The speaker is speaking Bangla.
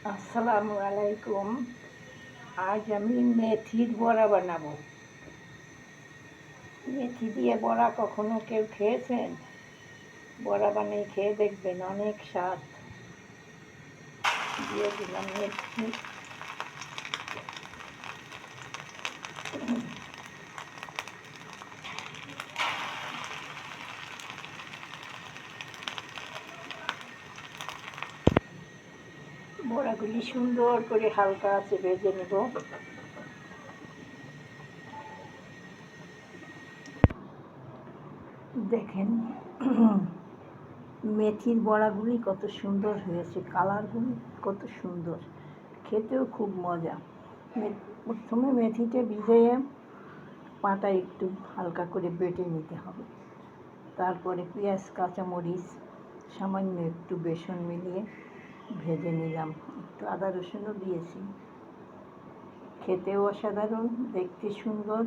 আসসালামু আলাইকুম। আজ আমি মেথির বড়া বানাবো। মেথি দিয়ে বড়া কখনো কেউ খেয়েছেন? বড়া বানিয়ে খেয়ে দেখবেন, অনেক স্বাদ। দিয়ে দিলাম মেথি। বড়াগুলি সুন্দর করে হালকা আছে ভেজে নেব। দেখেন মেথির বড়াগুলি কত সুন্দর হয়েছে, কালারগুলি কত সুন্দর, খেতেও খুব মজা। প্রথমে মেথিটা ভিজিয়ে পাটা একটু হালকা করে বেটে নিতে হবে। তারপরে পেঁয়াজ, কাঁচামরিচ, সামান্য একটু বেসন মিলিয়ে ভেজে নিলাম। একটু আদা রসুনও দিয়েছি। খেতেও অসাধারণ, দেখতে সুন্দর,